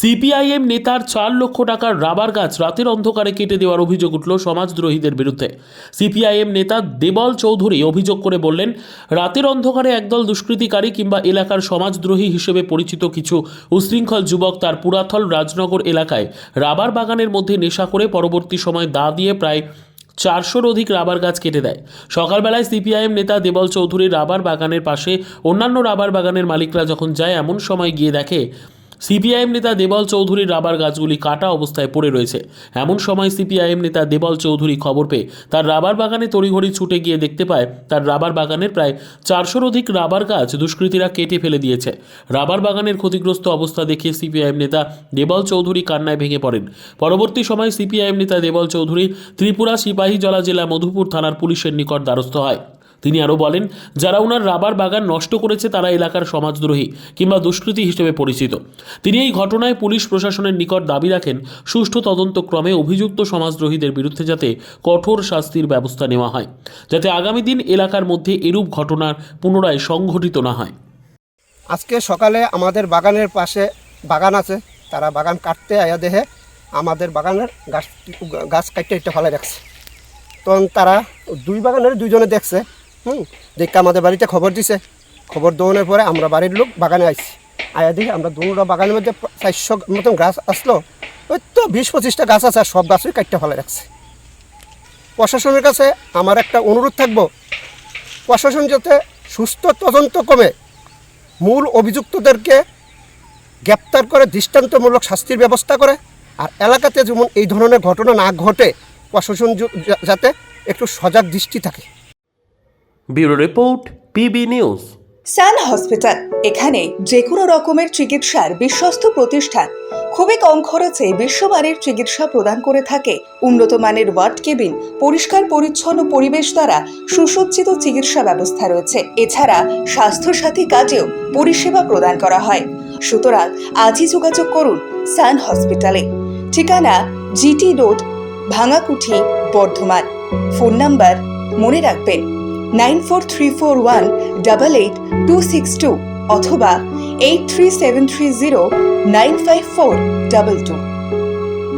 CPIM নেতার 4 লক্ষ টাকার রাবার গাছ রাতের অন্ধকারে কেটে দেওয়ার অভিযোগ উঠল সমাজদ্রোহীদের বিরুদ্ধে। সিপিআইএম নেতা দেবল চৌধুরী অভিযোগ করে বললেন, রাতের অন্ধকারে একদল দুষ্কৃতিকারী কিংবা এলাকার সমাজদ্রোহী হিসেবে পরিচিত কিছু উশৃঙ্খল যুবক তার পুরাথল রাজনগর এলাকায় রাবার বাগানের মধ্যে নেশা করে পরবর্তী সময় দা দিয়ে প্রায় 400-র অধিক রাবার গাছ কেটে দেয়। সকালবেলায় সিপিআইএম নেতা দেবল চৌধুরী রাবার বাগানের পাশে অন্যান্য রাবার বাগানের মালিকরা যখন যায়, এমন সময় গিয়ে দেখে সিপিআইএম নেতা দেবল চৌধুরীর রাবার গাছগুলি কাটা অবস্থায় পড়ে রয়েছে। এমন সময় সিপিআইএম নেতা দেবল চৌধুরী খবর পেয়ে তার রাবার বাগানে তড়িঘড়ি ছুটে গিয়ে দেখতে পায় তার রাবার বাগানের প্রায় 400-র অধিক রাবার গাছ দুষ্কৃতীরা কেটে ফেলে দিয়েছে। রাবার বাগানের ক্ষতিগ্রস্ত অবস্থা দেখে সিপিআইএম নেতা দেবল চৌধুরী কান্নায় ভেঙে পড়েন। পরবর্তী সময় সিপিআইএম নেতা দেবল চৌধুরী ত্রিপুরা সিপাহীজলা জেলা মধুপুর থানার পুলিশের নিকট দ্বারস্থ হয়। তিনি আরও বলেন, যারা ওনার রাবার বাগান নষ্ট করেছে তারা এলাকার সমাজদ্রোহী কিংবা দুষ্কৃতী হিসেবে পরিচিত। তিনি এই ঘটনায় পুলিশ প্রশাসনের নিকট দাবি রাখেন, সুষ্ঠু তদন্তক্রমে অভিযুক্ত সমাজদ্রোহীদের বিরুদ্ধে যাতে কঠোর শাস্তির ব্যবস্থা নেওয়া হয়, যাতে আগামী দিন এলাকার মধ্যে এরূপ ঘটনার পুনরায় সংঘটিত না হয়। আজকে সকালে আমাদের বাগানের পাশে বাগান আছে, তারা বাগান কাটতে আয়া দেহে আমাদের বাগানের গাছ কাটতে ফেলে রাখছে। তখন তারা দুই বাগানের দুইজনে দেখছে, দেখে আমাদের বাড়িতে খবর দিছে। খবর দেওয়ানোর পরে আমরা বাড়ির লোক বাগানে আইছি। আয়া দেখি আমরা দুটা বাগানের মধ্যে 400 মতন গাছ আসলো। ওই তো 20-25টা গাছ আছে, আর সব গাছই কাটতে ফেলে রাখছে। প্রশাসনের কাছে আমার একটা অনুরোধ থাকবো, প্রশাসন যাতে সুস্থ তদন্ত কমে মূল অভিযুক্তদেরকে গ্রেপ্তার করে দৃষ্টান্তমূলক শাস্তির ব্যবস্থা করে, আর এলাকাতে যেমন এই ধরনের ঘটনা না ঘটে প্রশাসন যাতে একটু সজাগ দৃষ্টি থাকে। Bureau report, PB news. Sun hospital, এখানে যে কোনো রকমের চিকিৎসার বিশ্বস্ত প্রতিষ্ঠান। খুবই কম খরচে বিশ্বমানের চিকিৎসা প্রদান করে থাকে। উন্নত মানের ওয়ার্ড কেবিন, পরিষ্কার পরিচ্ছন্ন পরিবেশ দ্বারা সুসজ্জিত চিকিৎসা ব্যবস্থা রয়েছে। এছাড়া স্বাস্থ্যসাথী কাজেও পরিষেবা প্রদান করা হয়। সুতরাং আজই যোগাযোগ করুন সান হসপিটালে। ঠিকানা GT road, Bhangakuthi, Bardhaman. Phone number মনে রাখবেন 9434188262 অথবা 83730954222।